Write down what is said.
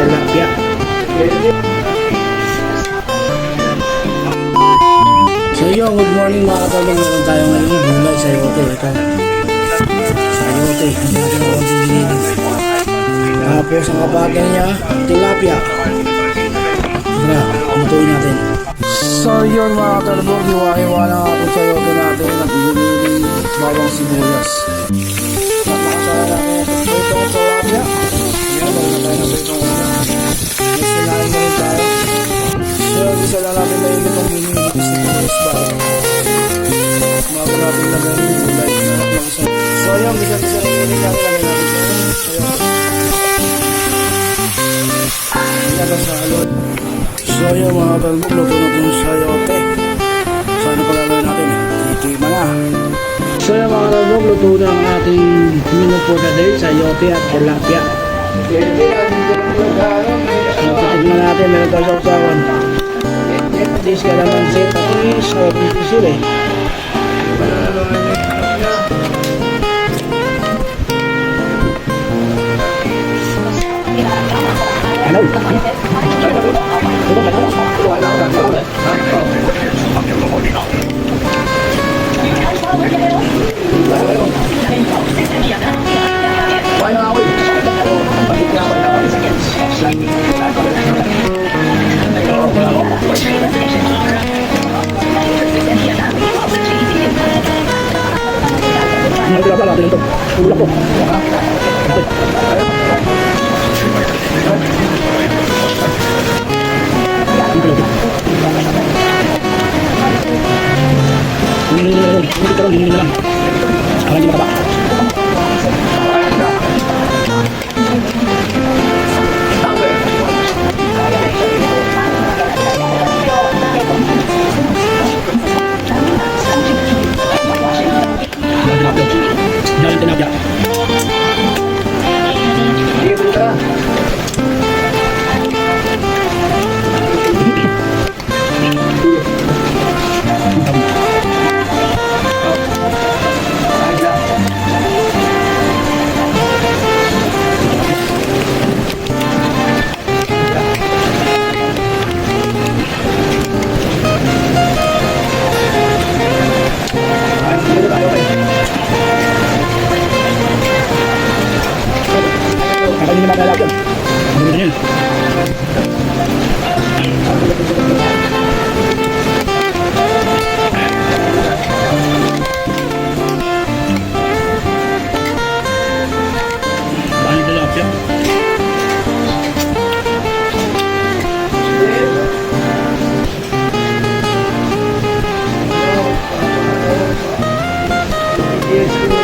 tilapia. So yun, good morning mga katulong. Meron tayo ngayon gulay, sayote. Ito, sayote. Hindi natin ang konting giniling. Tapos ang kapatid niya, tilapia. Tara, matuin natin. So yun mga katulong, hiwa-hiwa na nga po sayote natin at giniling bawang sibuyas. At nakasara natin ito ang tilapia. Yan, meron na tayo na ito. Mas sinahin mo rin tayo. So isa lang natin na yung itong giniling kasi ito is bago. Mago natin na meron yung gulay. So yun, bisa-bisa na yung natin lagay natin siya. Ayan sa halod. So yun mga talbog, luto na itong sayote. So ano pa gagawin natin? Titima na. So yun mga talbog, luto na ang ating menu for the day, sayote at tilapia. So titignan natin, meron tayo sa usawan. This kalamansi, patis, o pisil eh. Hello. Ulak ko. Hindi lang. Sekarang di mata. Jangan tinapya. Hindi na magalap yan. Hindi na yan. Bani galap yan. Yes.